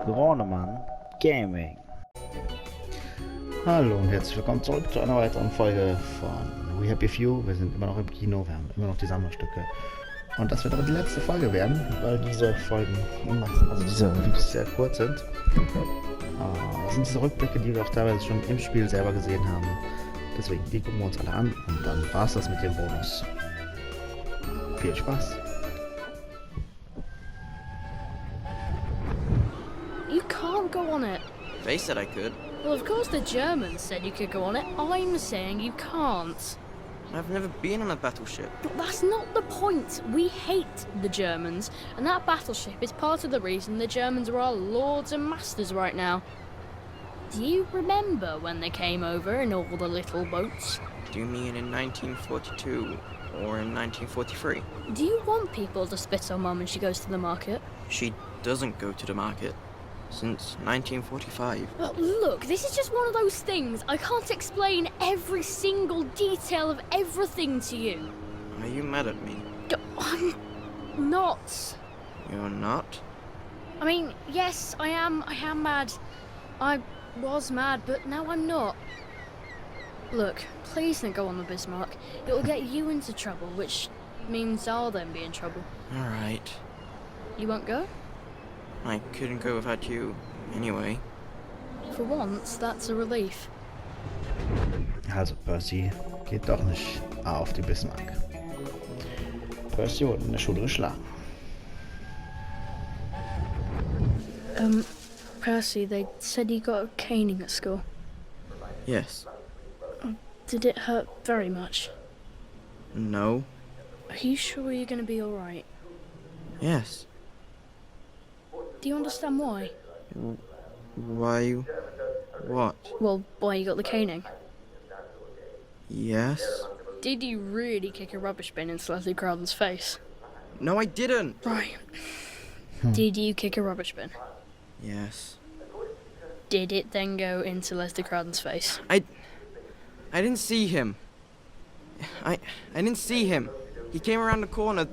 Gronemann Gaming. Hallo und herzlich willkommen zurück zu einer weiteren Folge von We Happy Few. Wir sind immer noch im Kino, wir haben immer noch die Sammlerstücke. Und das wird aber die letzte Folge werden, weil diese Folgen, also diese Videos sehr kurz sind. Das sind diese Rückblicke, die wir auch teilweise schon im Spiel selber gesehen haben. Deswegen, die gucken wir uns alle an und dann war es das mit dem Bonus. Viel Spaß! You can't go on it. They said I could. Well, of course the Germans said you could go on it. I'm saying you can't. I've never been on a battleship. But that's not the point. We hate the Germans, and that battleship is part of the reason the Germans are our lords and masters right now. Do you remember when they came over in all the little boats? Do you mean in 1942 or in 1943? Do you want people to spit on Mum when she goes to the market? She doesn't go to the market since 1945. Look, this is just one of those things. I can't explain every single detail of everything to you. Are you mad at me? I'm not. You're not? I mean, yes, I am mad. I was mad, but now I'm not. Look, please don't go on the Bismarck. It will get you into trouble, which means I'll then be in trouble. Alright. You won't go? I couldn't go without you, anyway. For once, that's a relief. Also Percy geht doch nicht auf die Bismarck. Percy wurde in der Schule geschlagen. Percy, they said you got a caning at school. Yes. Did it hurt very much? No. Are you sure you're gonna be alright? Yes. Do you understand why? Why? What? Well, why you got the caning. Yes? Did you really kick a rubbish bin into Leslie Crowden's face? No, I didn't! Right. Did you kick a rubbish bin? Yes. Did it then go into Leslie Crowden's face? I didn't see him. I didn't see him. He came around the corner.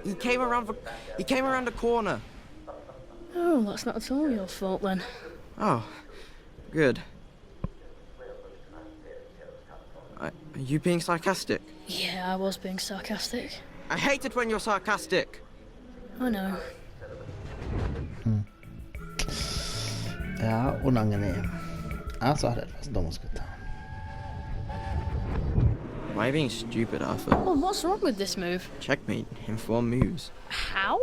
He came around the corner. Oh, that's not at all your fault then. Oh, good. Are you being sarcastic? Yeah, I was being sarcastic. I hate it when you're sarcastic. I know. Ja, unangenehm. Also hat er etwas Dummes getan. Why are you being stupid, Arthur? Well, what's wrong with this move? Checkmate in 4 moves. How?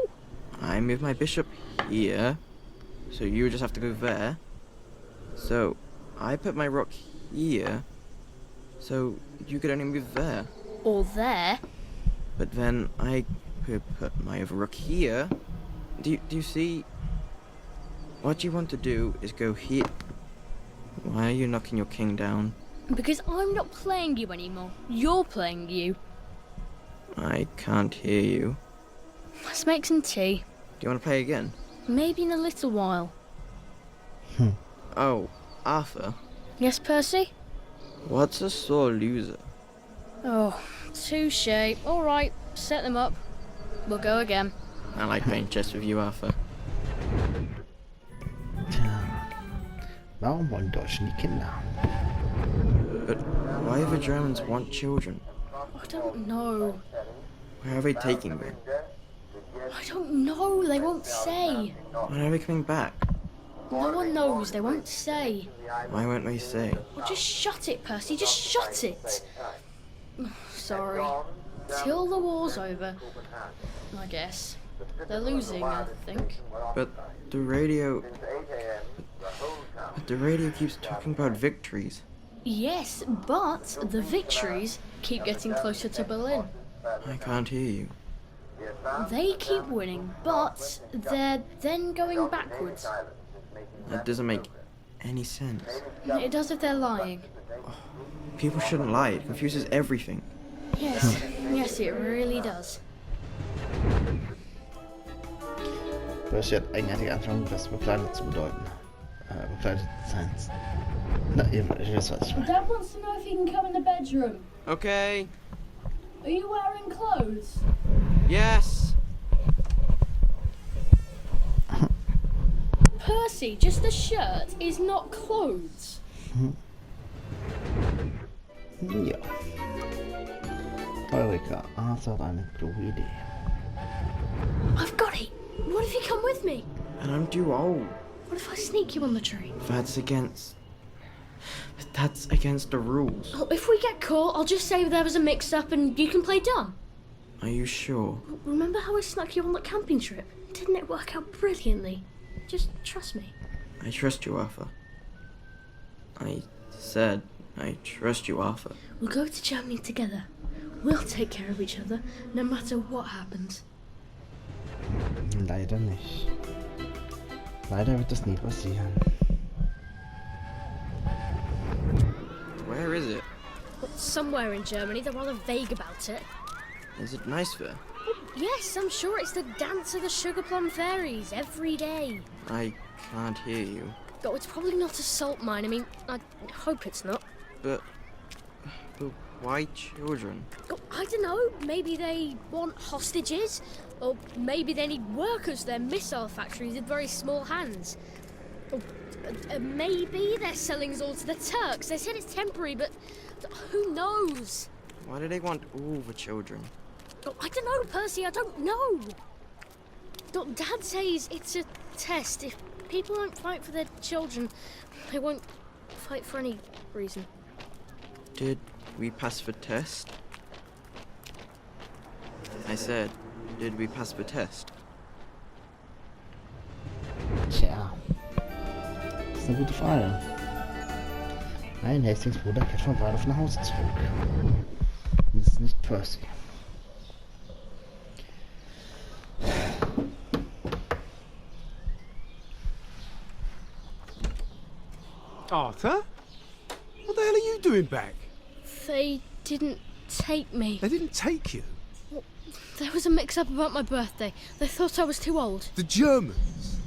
I move my bishop here, so you just have to go there. So I put my rook here, so you could only move there. Or there? But then I could put my other rook here. Do you see? What you want to do is go here. Why are you knocking your king down? Because I'm not playing you anymore. You're playing you. I can't hear you. Let's make some tea. Do you want to play again? Maybe in a little while. Oh, Arthur. Yes, Percy? What's a sore loser? Oh, touche. All right, set them up. We'll go again. I like playing chess with you, Arthur. Tja, warum wollen die Deutschen die Kinder? But why do the Germans want children? I don't know. Where are they taking them? I don't know. They won't say. When are they coming back? No one knows. They won't say. Why won't they say? Well, just shut it, Percy. Just shut it. Sorry. Till the war's over. I guess. They're losing, I think. But the radio... But the radio keeps talking about victories. Yes, but the victories keep getting closer to Berlin. I can't hear you. They keep winning, but they're then going backwards. That doesn't make any sense. It does if they're lying. People shouldn't lie. It confuses everything. Yes, yes, it really does. Percy hat eigenartige Anschauung, was bekleidet zu bedeuten. Bekleidet sein Na, ich weiß, was ich meine. Dad wants to know if he can come in the bedroom. Okay. Are you wearing clothes? Yes. Percy, just a shirt is not clothes. Ja. Eureka, Arthur hat eine kluge Idee. I've got it. What if you come with me? And I'm too old. What if I sneak you on the train? That's against the rules. Oh, if we get caught, I'll just say there was a mix-up and you can play dumb. Are you sure? Remember how I snuck you on that camping trip? Didn't it work out brilliantly? Just trust me. I trust you, Arthur. I said I trust you, Arthur. We'll go to Germany together. We'll take care of each other, no matter what happens. Leider nicht. Leider wird das nie passieren. Where is it? Well, somewhere in Germany, they're rather vague about it. Is it nice there? Yes, I'm sure it's the dance of the sugar plum fairies every day. I can't hear you. Oh, it's probably not a salt mine. I mean, I hope it's not. But why children? Oh, I don't know. Maybe they want hostages. Or maybe they need workers for their missile factories with very small hands. Or maybe they're selling us all to the Turks. They said it's temporary, but who knows? Why do they want all the children? Oh, I don't know, Percy. I don't know. Dad says it's a test. If people won't fight for their children, they won't fight for any reason. Did we pass the test? I said, did we pass the test? Tja, das ist eine gute Frage. Nein, Hastings Bruder kehrt von Waldorf nach Hause zurück. Und es ist nicht Percy. Arthur? What the hell are you doing back? They didn't take me. They didn't take you. There was a mix-up about my birthday. They thought I was too old. The Germans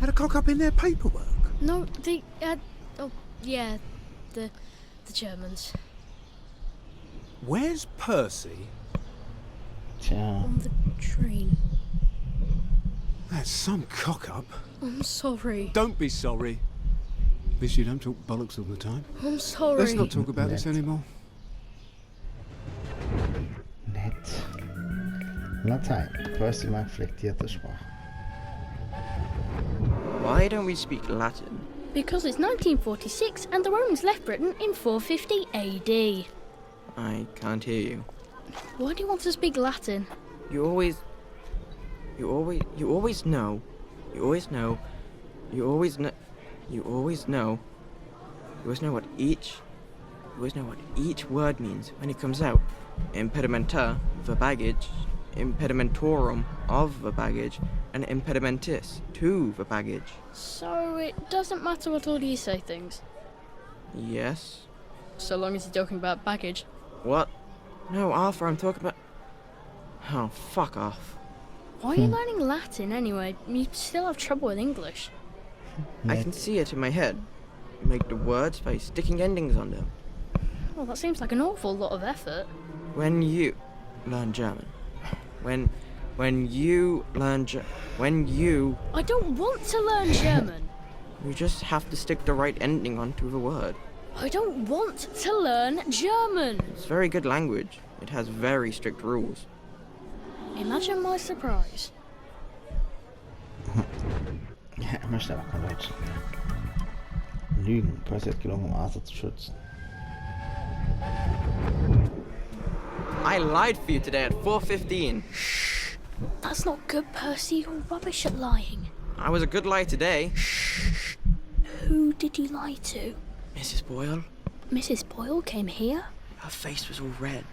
had a cock up in their paperwork. No, the Germans. Where's Percy? Tja, On the train. That's some cock up. I'm sorry. Don't be sorry. At least you don't talk bollocks all the time. I'm sorry. Let's not talk about this anymore. nett. Latein. Percy mag flektierte Sprache. Why don't we speak Latin? Because it's 1946 and the Romans left Britain in 450 AD. I can't hear you. Why do you want to speak Latin? You always know what each word means when it comes out. Impedimenta, the baggage, impedimentorum, of the baggage, and impedimentis, to the baggage. So it doesn't matter what order you say things? Yes? So long as you're talking about baggage. What? No, Arthur, I'm talking about... Oh, fuck off. Why are you learning Latin anyway? You still have trouble with English. I can see it in my head. Make the words by sticking endings on them. Well, that seems like an awful lot of effort. When you learn German. When you learn I don't want to learn German. You just have to stick the right ending onto the word. I don't want to learn German. It's very good language. It has very strict rules. Imagine my surprise. Ja, er möchte aber kein Deutsch. Lügen. Percy hat gelungen, Arthur zu schützen. I lied for you today at 4:15. That's not good, Percy. You're rubbish at lying. I was a good lie today. Who did you lie to? Mrs. Boyle, Mrs. Boyle came here? her face was all red,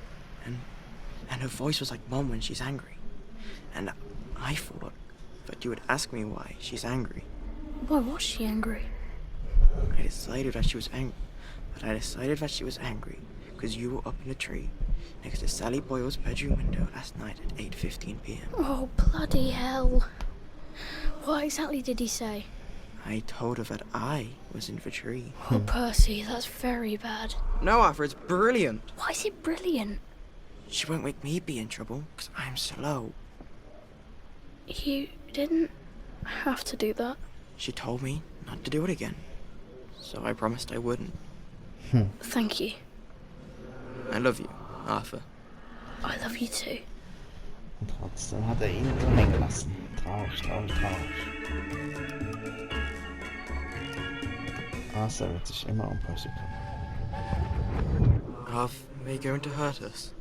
and her voice was like Mom when she's angry. And I thought that you would ask me why she's angry. Why was she angry? I decided that she was angry because you were up in a tree next to Sally Boyle's bedroom window last night at 8:15 p.m. Oh, bloody hell. What exactly did he say? I told her that I was in the tree. Oh, Percy, that's very bad. No, Arthur, it's brilliant. Why is it brilliant? She won't make me be in trouble, because I'm slow. You didn't have to do that. She told me not to do it again. So I promised I wouldn't. Thank you. I love you, Arthur. I love you too. Und trotzdem hat ihn so hängen gelassen. Traurig, traurig, traurig. Arthur wird sich immer Percy kümmern. Are they going to hurt us?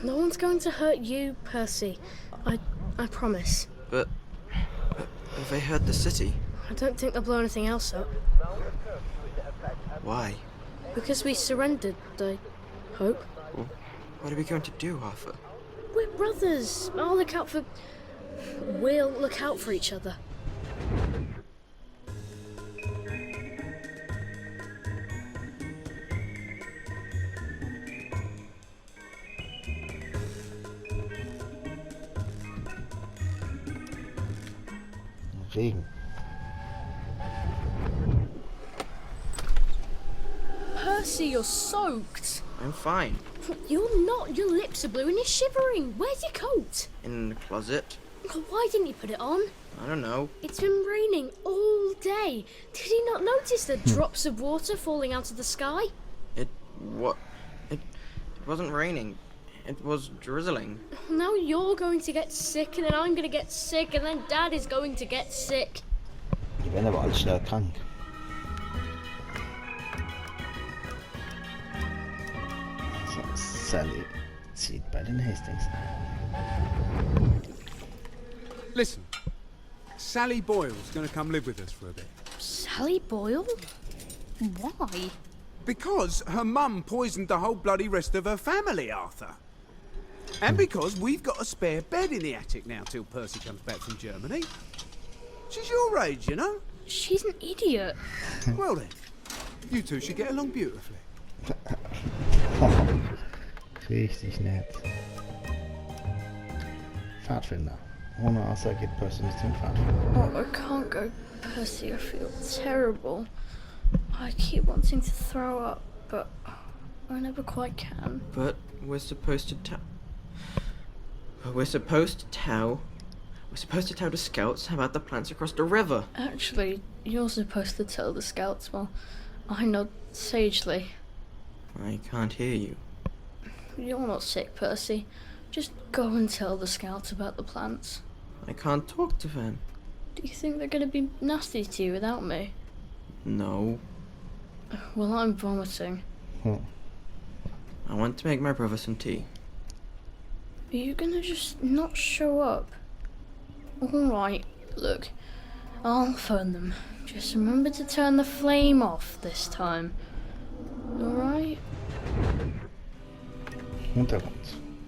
No one's going to hurt you, Percy. I promise. But have they hurt the city? I don't think they'll blow anything else up. Why? Because we surrendered, I hope. Well, what are we going to do, Arthur? We're brothers. We'll look out for each other. Regen. Percy, you're soaked. I'm fine. You're not. Your lips are blue and you're shivering. Where's your coat? In the closet? Why didn't you put it on? I don't know. It's been raining all day. Did you not notice the drops of water falling out of the sky? It wasn't raining. It was drizzling. Now you're going to get sick and then I'm going to get sick and then Dad is going to get sick. Die werden aber alle schnell krank. So, Sally zieht bei den Hastings ein. Listen, Sally Boyle's going to come live with us for a bit. Sally Boyle? Why? Because her mum poisoned the whole bloody rest of her family, Arthur. And because we've got a spare bed in the attic now till Percy comes back from Germany. She's your age, you know? She's an idiot. Well then, you two should get along beautifully. Richtig nett. Pfadfinder. Ohne Arthur geht Percy nicht zum Pfadfinder. Oh, I can't go, Percy. I feel terrible. I keep wanting to throw up, but I never quite can. But we're supposed to tell the scouts about the plants across the river. Actually, you're supposed to tell the scouts while I nod sagely. I can't hear you. You're not sick, Percy. Just go and tell the scouts about the plants. I can't talk to them. Do you think they're going to be nasty to you without me? No. Well, I'm vomiting. I want to make my brother some tea. Are you going to just not show up? Alright, look. I'll phone them. Just remember to turn the flame off this time. Alright? Hintergrund.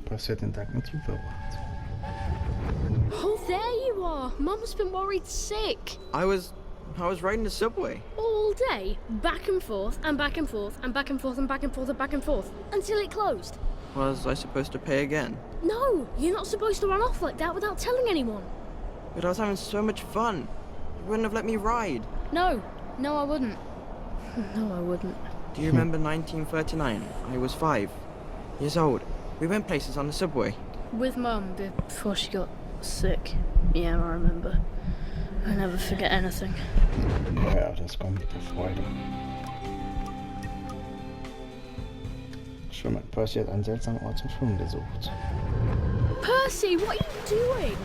Percy hat den Tag mit Hugh verbracht. Oh, there you are! Mum's been worried sick. I was riding the subway. All day, back and forth, and back and forth, and back and forth, and back and forth, and back and forth, until it closed. Was I supposed to pay again? No, you're not supposed to run off like that without telling anyone. But I was having so much fun. You wouldn't have let me ride. No, I wouldn't. No, I wouldn't. Do you remember 1939? I was 5 years old. We went places on the subway. With Mum before she got sick. Yeah, I remember. I never forget anything. Ja, das kommt mit der Freude. Schwimmen. Percy hat einen seltsamen Ort zum Schwimmen gesucht. Percy, what are you doing?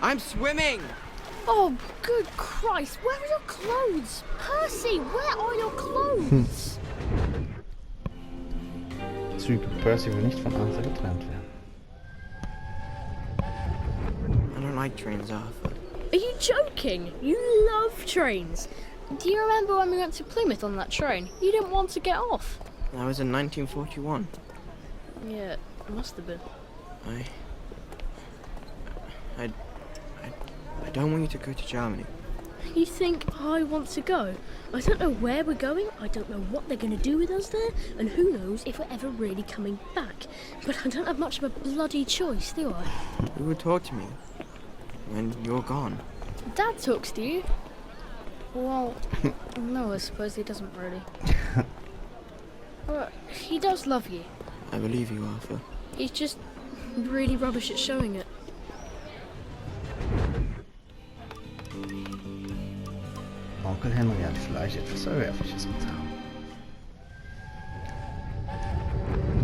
I'm swimming! Oh, good Christ, where are your clothes? Percy, where are your clothes? Züge. Percy will nicht von Arthur getrennt werden. I don't like trains, Arthur. Are you joking? You love trains. Do you remember when we went to Plymouth on that train? You didn't want to get off. That was in 1941. Yeah, it must have been. I don't want you to go to Germany. You think I want to go? I don't know where we're going, I don't know what they're going to do with us there, and who knows if we're ever really coming back. But I don't have much of a bloody choice, do I? Who would talk to me when you're gone? Dad talks to you. Well, no, I suppose he doesn't really. But he does love you. I believe you, Arthur. He's just really rubbish at showing it. Onkel Henry hat vielleicht etwas Verwerfliches getan.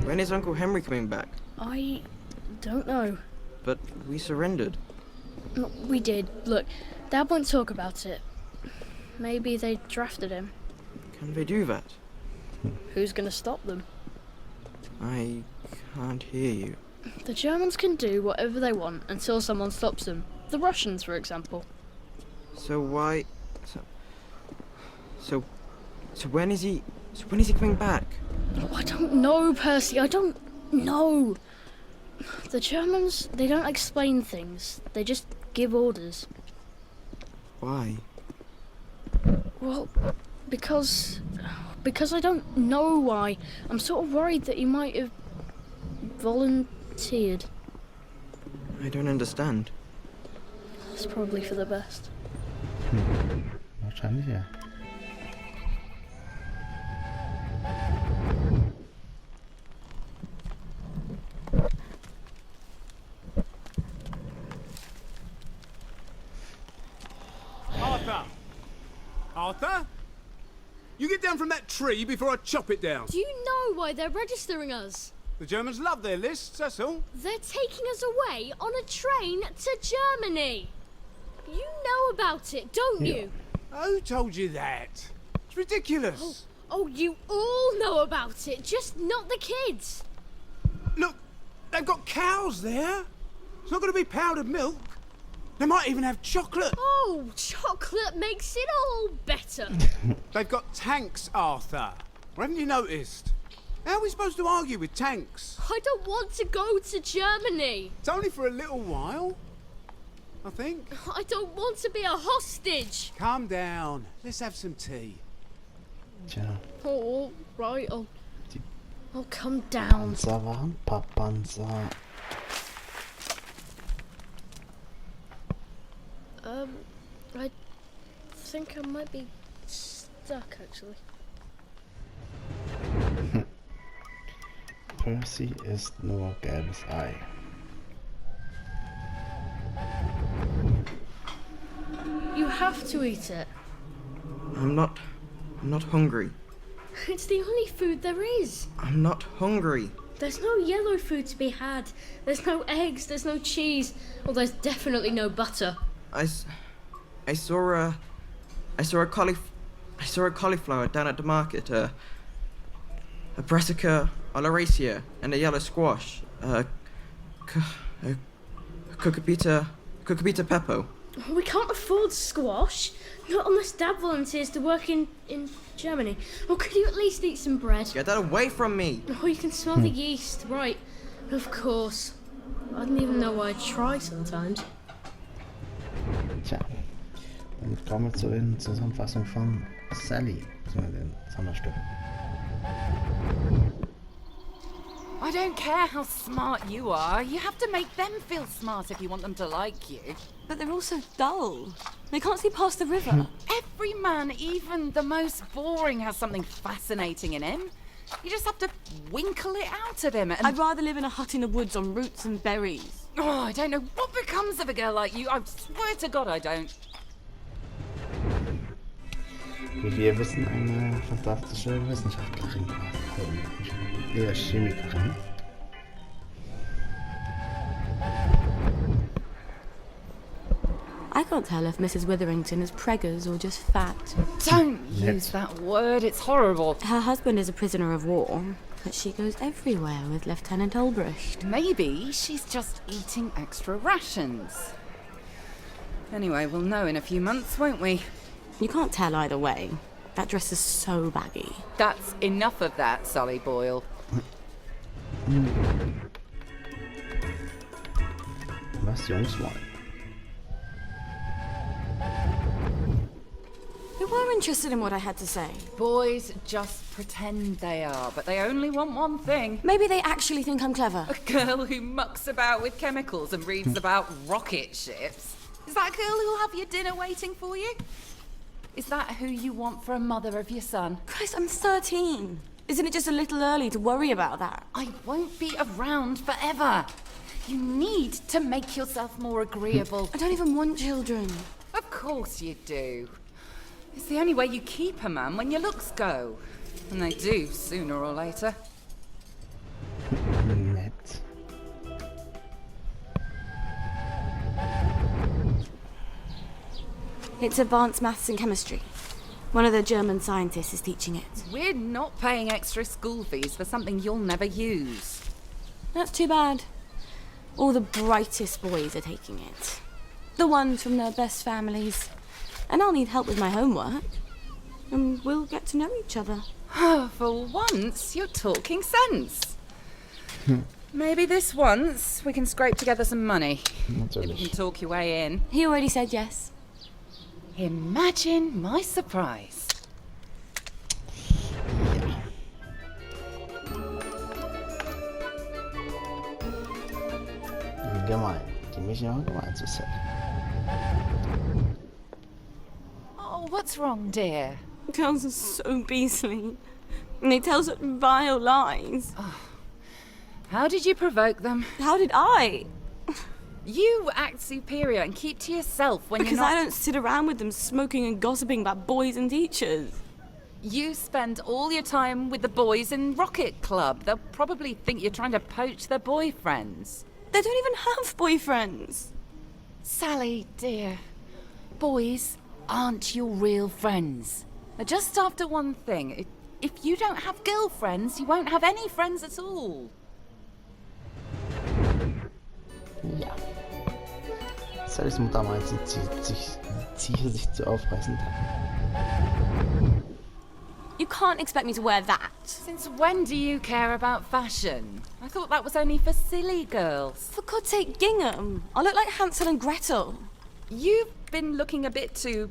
When is Uncle Henry coming back? I don't know. But we surrendered. No, we did. Look, Dad won't talk about it. Maybe they drafted him. Can they do that? Who's gonna stop them? I can't hear you. The Germans can do whatever they want until someone stops them. The Russians, for example. So why... So when is he... So when is he coming back? Oh, I don't know, Percy. I don't know. The Germans, they don't explain things. They just give orders. Why? Well, because I don't know why. I'm sort of worried that he might have volunteered. I don't understand. It's probably for the best. Wahrscheinlich ja. Arthur! Arthur? You get down from that tree before I chop it down. Do you know why they're registering us? The Germans love their lists, that's all. They're taking us away on a train to Germany. You know about it, don't you? Who told you that? It's ridiculous. Oh, you all know about it, just not the kids. Look, they've got cows there. It's not going to be powdered milk. They might even have chocolate. Oh, chocolate makes it all better. They've got tanks, Arthur. Or haven't you noticed? How are we supposed to argue with tanks? I don't want to go to Germany. It's only for a little while, I think. I don't want to be a hostage. Calm down. Let's have some tea. Tja, Oh, all right, I'll come down. Panzer waren Papppanzer. I think I might be stuck, actually. Percy isst nur gelbes Ei. You have to eat it. I'm not hungry. It's the only food there is. I'm not hungry. There's no yellow food to be had. There's no eggs, there's no cheese. Well, there's definitely no butter. I saw a cauliflower down at the market. A brassica oleracea and a yellow squash. A cucupita peppo. We can't afford squash. Not unless Dad volunteers to work in Germany. Or could you at least eat some bread? Get that away from me! Oh, you can smell the yeast, right. Of course. I didn't even know I'd try sometimes. Tja, dann kommen wir zur Zusammenfassung von Sally, zu den Sammlerstücken. I don't care how smart you are. You have to make them feel smart if you want them to like you. But they're also dull. They can't see past the river. Every man, even the most boring, has something fascinating in him. You just have to winkle it out of him. And I'd rather live in a hut in the woods on roots and berries. oh, I don't know what becomes of a girl like you. I swear to God I don't. Wie wir wissen, eine fantastische Wissenschaftlerin, Chemikerin. I can't tell if Mrs. Witherington is preggers or just fat. Don't use that word. It's horrible. Her husband is a prisoner of war, but she goes everywhere with Lieutenant Ulbricht. Maybe she's just eating extra rations. Anyway, we'll know in a few months, won't we? You can't tell either way. That dress is so baggy. That's enough of that, Sully Boyle. Was Jungs wollen. They were interested in what I had to say. Boys just pretend they are, but they only want one thing. Maybe they actually think I'm clever. A girl who mucks about with chemicals and reads about rocket ships. Is that girl who'll have your dinner waiting for you? Is that who you want for a mother of your son? Christ, I'm 13. Isn't it just a little early to worry about that? I won't be around forever. You need to make yourself more agreeable. I don't even want children. Of course you do. It's the only way you keep a man when your looks go. And they do, sooner or later. Nett. It's advanced maths and chemistry. One of the German scientists is teaching it. We're not paying extra school fees for something you'll never use. That's too bad. All the brightest boys are taking it. The ones from their best families. And I'll need help with my homework. And we'll get to know each other. For once, you're talking sense. Maybe this once we can scrape together some money. If you can Natürlich. talk your way in. He already said yes. Imagine my surprise. Gemein. Die müssen ja auch gemein zu sein. Oh, what's wrong, dear? Girls are so beastly. And they tell such vile lies. How did you provoke them? How did I? You act superior and keep to yourself when Because you're not... I don't sit around with them smoking and gossiping about boys and teachers. You spend all your time with the boys in Rocket Club. They'll probably think you're trying to poach their boyfriends. They don't even have boyfriends. Sally, dear, boys aren't your real friends. They're just after one thing. If you don't have girlfriends, you won't have any friends at all. Ja. Sallys Mutter meint, sie ziehe sich zu aufreißend. You can't expect me to wear that. Since when do you care about fashion? I thought that was only for silly girls. For God's sake, gingham. I look like Hansel and Gretel. You've been looking a bit too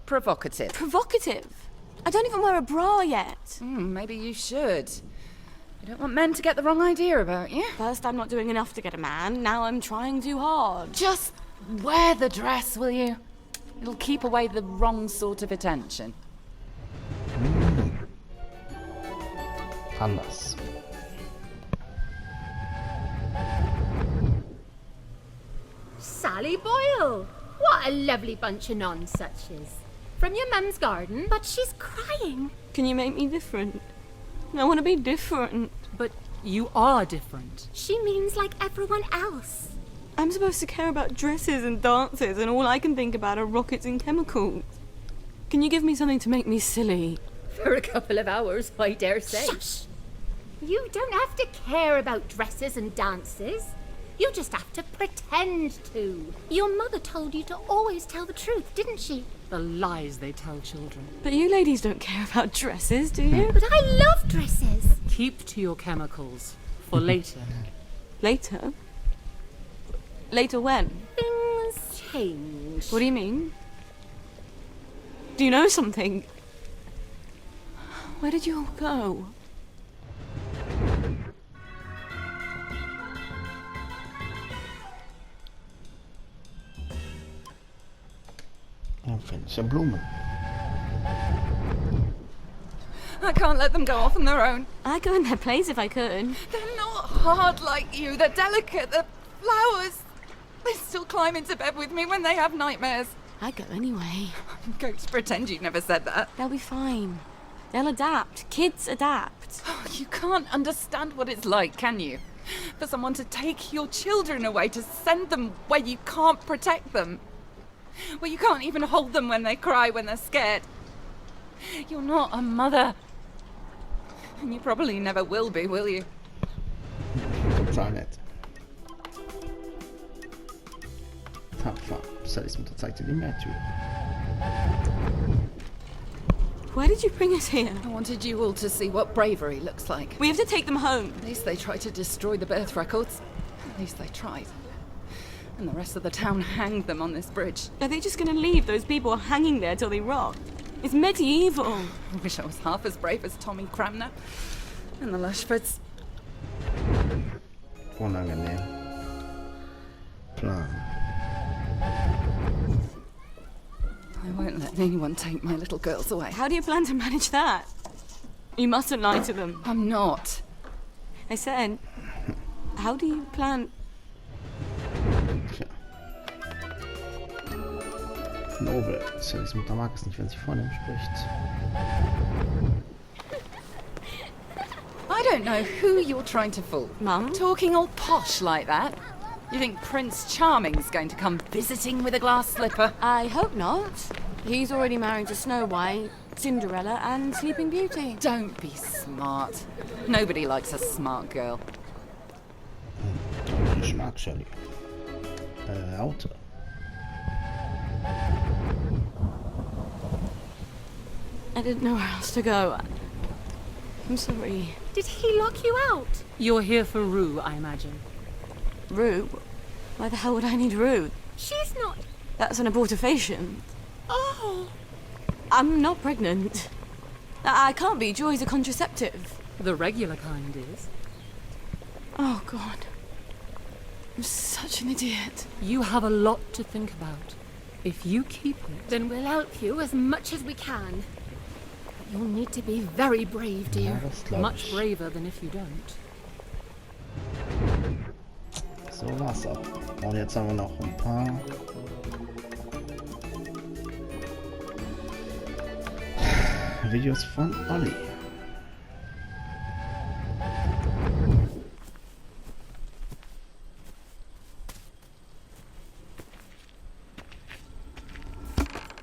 provocative. Provocative. I don't even wear a bra yet. Maybe you should. You don't want men to get the wrong idea about you. First, I'm not doing enough to get a man. Now I'm trying too hard. Just wear the dress, will you? It'll keep away the wrong sort of attention. Anders. Sally Boyle! What a lovely bunch of nonsuches. From your mum's garden? But she's crying. Can you make me different? I want to be different. But you are different. She means like everyone else. I'm supposed to care about dresses and dances, and all I can think about are rockets and chemicals. Can you give me something to make me silly? For a couple of hours, I dare say. Shush! You don't have to care about dresses and dances. You just have to pretend to. Your mother told you to always tell the truth, didn't she? The lies they tell children. But you ladies don't care about dresses, do you? But I love dresses. Keep to your chemicals for later. Later? Later when? Things change. What do you mean? Do you know something? Where did you all go? Dan vinden ze bloemen. I can't let them go off on their own. I'd go in their place if I could. They're not hard like you. They're delicate. They're flowers. They still climb into bed with me when they have nightmares. I'd go anyway. I'm going to pretend you never said that. They'll be fine. They'll adapt. Kids adapt. Oh, you can't understand what it's like, can you? For someone to take your children away, to send them where you can't protect them. Where you can't even hold them when they cry, when they're scared. You're not a mother. And you probably never will be, will you? Total nett. Tapfer. Sallys Mutter zeigte die Märtyrer. Why did you bring us here? I wanted you all to see what bravery looks like. We have to take them home. At least they tried to destroy the birth records. At least they tried. And the rest of the town hanged them on this bridge. Are they just going to leave those people hanging there till they rot? It's medieval. I wish I was half as brave as Tommy Cramner and the Lushfords. Unangenehm. Plan. I won't won't let anyone take my little girls away. How do you plan to manage that? You mustn't lie to them. I'm not. I said, how do you plan... Tja. Nobel. Sallys Mutter mag es nicht, wenn sie von ihm spricht. I don't know who you're trying to fool. Mum? Talking all posh like that. You think Prince Charming's going to come visiting with a glass slipper? I hope not. He's already married to Snow White, Cinderella and Sleeping Beauty. Don't be smart. Nobody likes a smart girl. Ich mag Sally. Auto. I didn't know where else to go. I'm sorry. Did he lock you out? You're here for Rue, I imagine. Rue? Why the hell would I need Rue? She's not... That's an abortifacient. Oh! I'm not pregnant. I can't be. Joy's a contraceptive. The regular kind is. Oh, God. I'm such an idiot. You have a lot to think about. If you keep it... Then we'll help you as much as we can. But you'll need to be very brave, dear. Ja, das glaub Much ich. braver than if you don't. So, war's auch. Und jetzt haben wir noch ein paar Videos von Olli.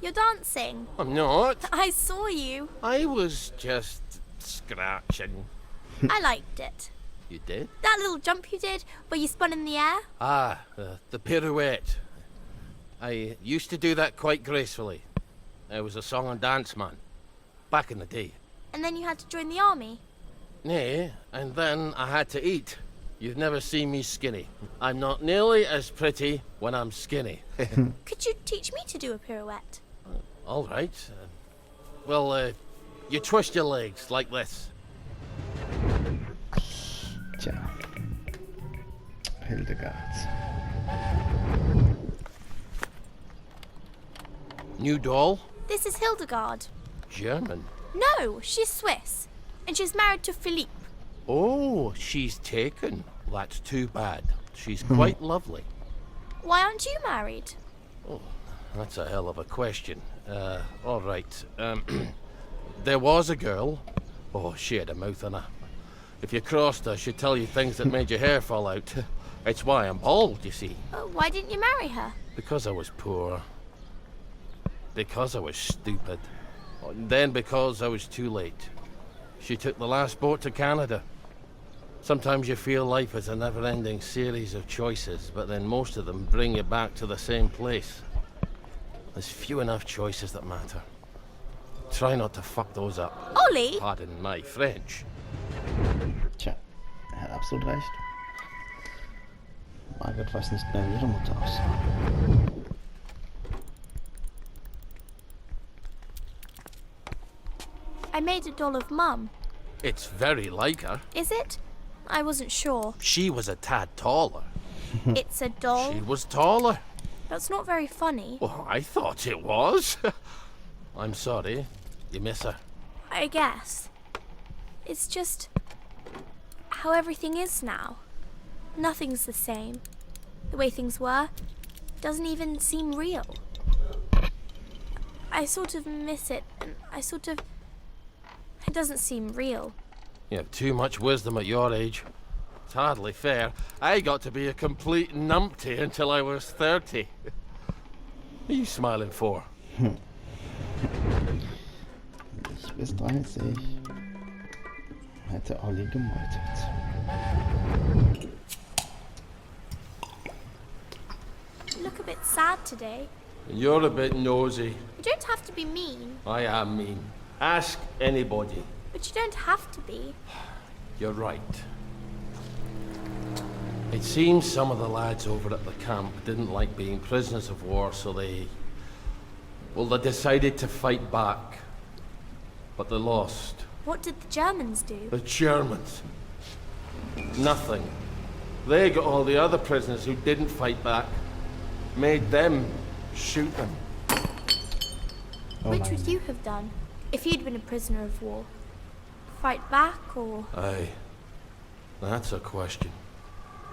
You're dancing. I'm not. I saw you. I was just scratching. I liked it. You did? That little jump you did, where you spun in the air. Ah, the pirouette. I used to do that quite gracefully. I was a song and dance man. Back in the day. And then you had to join the army. Nay, and then I had to eat. You've never seen me skinny. I'm not nearly as pretty when I'm skinny. Could you teach me to do a pirouette? All right. Well, you twist your legs like this. Tja. Hildegard. New doll? This is Hildegard. German. No, she's Swiss. And she's married to Philippe. Oh, she's taken. That's too bad. She's quite lovely. Why aren't you married? Oh, that's a hell of a question. All right. There was a girl. Oh, she had a mouth on her. If you crossed her, she'd tell you things that made your hair fall out. It's why I'm bald, you see. Why didn't you marry her? Because I was poor. Because I was stupid. And then because I was too late. She took the last boat to Canada. Sometimes you feel life is a never-ending series of choices, but then most of them bring you back to the same place. There's few enough choices that matter. Try not to fuck those up. Ollie! Pardon my French. Tja, er hat absolut recht. Margaret weiß nicht mehr, wie ihre Mutter aussah. I made a doll of Mum. It's very like her. Is it? I wasn't sure. She was a tad taller. It's a doll? She was taller. That's not very funny. Well, I thought it was. I'm sorry. You miss her. I guess. It's just how everything is now. Nothing's the same. The way things were doesn't even seem real. I sort of miss it, and it doesn't seem real. You have too much wisdom at your age. It's hardly fair. I got to be a complete numpty until I was 30. What are you smiling for? Ich bis 30 hätte Olli gemeutet. You look a bit sad today. You're a bit nosy. You don't have to be mean, I am mean. Ask anybody. but you don't have to be. You're right. It seems some of the lads over at the camp didn't like being prisoners of war, so they decided to fight back. But they lost. What did the Germans do? The Germans. Nothing. They got all the other prisoners who didn't fight back, made them shoot them. Oh Which nein. would you have done if you'd been a prisoner of war? Fight back or... Aye. That's a question.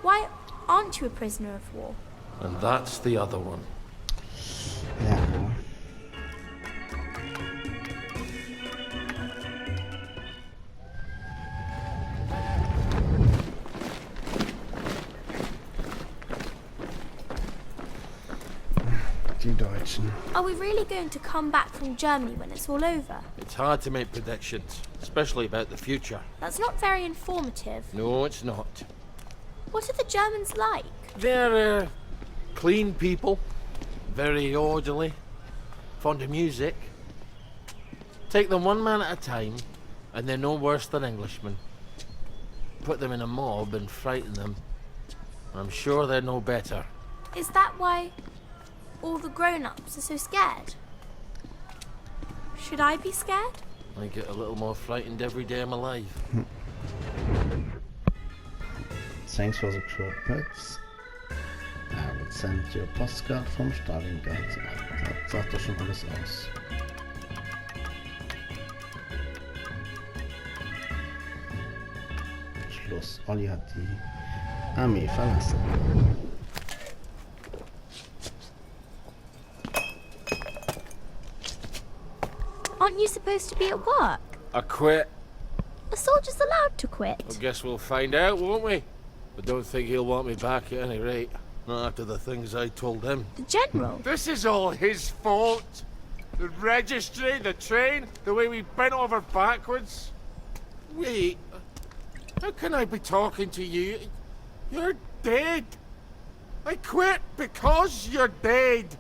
Why aren't you a prisoner of war? And that's the other one. Ja. Die Deutschen. Are we really going to come back from Germany when it's all over? It's hard to make predictions, especially about the future. That's not very informative. No, it's not. What are the Germans like? They're clean people, very orderly, fond of music. Take them one man at a time, and they're no worse than Englishmen. Put them in a mob and frighten them. I'm sure they're no better. Is that why all the grown-ups are so scared? Should I be scared? I get a little more frightened every day I'm alive. Thanks for the short pics. I will send you a postcard from Stalingrad. Das sagt doch schon alles aus. Schluss. Olli hat die Armee verlassen. Aren't you supposed to be at work? I quit. A soldier's allowed to quit. I guess we'll find out, won't we? I don't think he'll want me back at any rate. Not after the things I told him. The general? This is all his fault. The registry, the train, the way we bent over backwards. Wait, how can I be talking to you? You're dead. I quit because you're dead.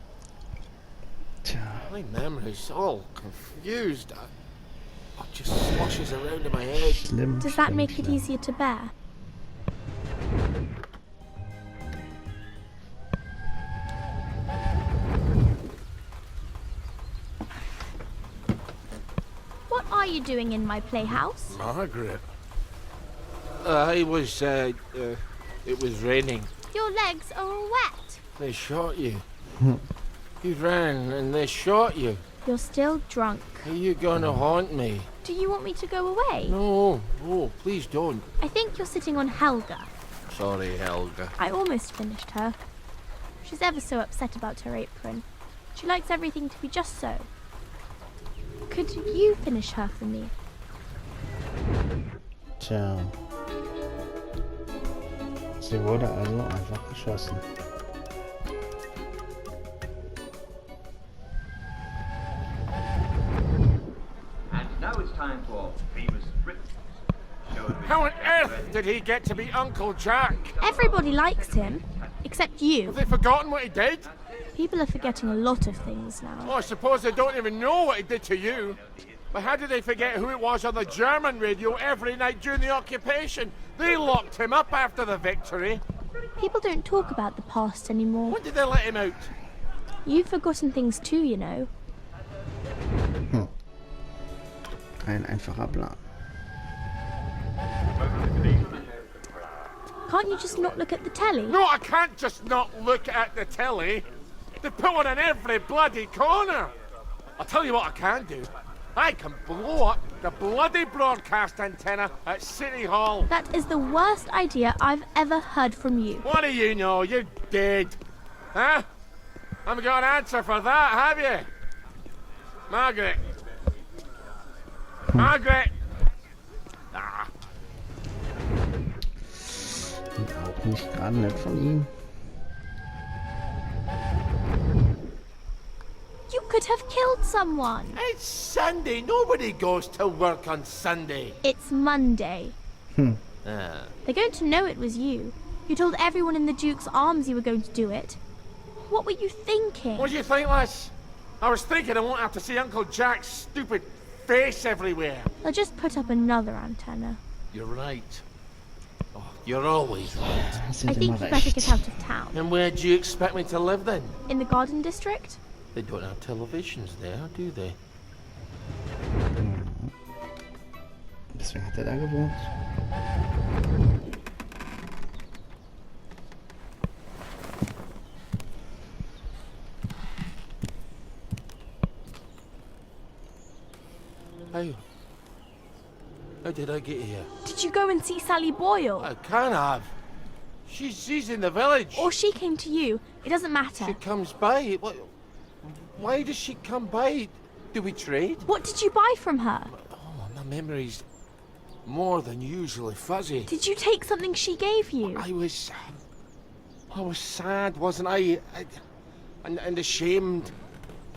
Tja. My memory's all confused. It just swashes around in my head. Schlimm, Does that schlimm, make it schlimm. easier to bear? What are you doing in my playhouse? Margaret. It was raining. Your legs are all wet. They shot you. You ran and they shot you. You're still drunk. Are you gonna haunt me? Do you want me to go away? No, please don't. I think you're sitting on Helga. Sorry, Helga. I almost finished her. She's ever so upset about her apron. She likes everything to be just so. Could you finish her for me? Tja. Sie wurde also einfach geschossen. And now it's time for famous Britain's show. How on earth did he get to be Uncle Jack? Everybody likes him, except you. Have they forgotten what he did? People are forgetting a lot of things now. Oh, I suppose they don't even know what he did to you. But how did they forget who it was on the German radio every night during the occupation? They locked him up after the victory. People don't talk about the past anymore. When did they let him out? You've forgotten things too, you know. Ein einfacher Plan. Can't you just not look at the telly? No, I can't just not look at the telly. They put one in every bloody corner. I'll tell you what I can do. I can blow up the bloody broadcast antenna at City Hall. That is the worst idea I've ever heard from you. What do you know? You're dead. Huh? Haven't got an answer for that, have you? Margaret. Margaret! Ah. Und auch nicht gerade nett von ihm. You could have killed someone. It's Sunday. Nobody goes to work on Sunday. It's Monday. They're going to know it was you. You told everyone in the Duke's Arms you were going to do it. What were you thinking? What do you think, lass? I was thinking I won't have to see Uncle Jack's stupid face everywhere. I'll just put up another antenna. You're right. Oh, you're always right. I think you better get out of town. And where do you expect me to live then? In the Garden District? They don't have televisions there, do they? Deswegen hat er da gewohnt. How did I get here? Did you go and see Sally Boyle? I can't have. She's in the village. Or she came to you? It doesn't matter. She comes by. Why does she come by? Do we trade? What did you buy from her? Oh, my memory's more than usually fuzzy. Did you take something she gave you? I was sad, wasn't I? And ashamed.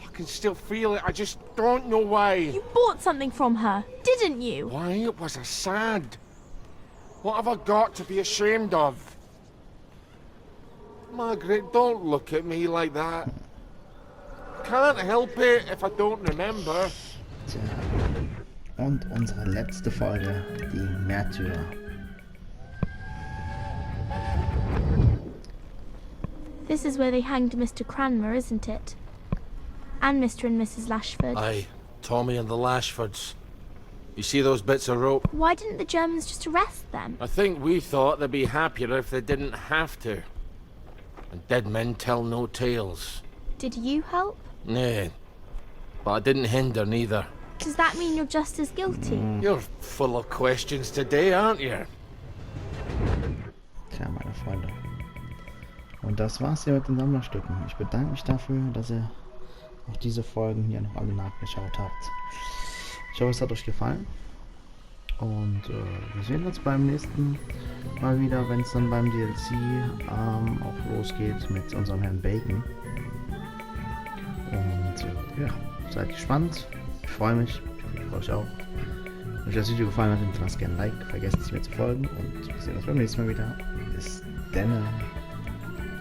I can still feel it. I just don't know why. You bought something from her, didn't you? Why was I sad? What have I got to be ashamed of? Margaret, don't look at me like that. Can't help it if I don't remember. Tja. Und unsere letzte Folge, die Märtyrer. This is where they hanged Mr. Cranmer, isn't it? And Mr. and Mrs. Lashford. Aye, Tommy and the Lashfords. You see those bits of rope? Why didn't the Germans just arrest them? I think we thought they'd be happier if they didn't have to. And dead men tell no tales. Did you help? Nay, but I didn't hinder neither. Does that mean you're just as guilty? You're full of questions today, aren't you? Tja, meine Freunde. Und das war's hier mit den Sammlerstücken. Ich bedanke mich dafür, dass ihr auch diese Folgen hier noch alle nachgeschaut habt. Ich hoffe, es hat euch gefallen. Und wir sehen uns beim nächsten Mal wieder, wenn es dann beim DLC auch losgeht mit unserem Herrn Bacon. Und ja, seid gespannt. Ich freue mich. Ich freue euch auch. Wenn euch das Video gefallen hat, dann lasst gerne ein Like. Vergesst nicht mehr zu folgen. Und wir sehen uns beim nächsten Mal wieder. Bis dann.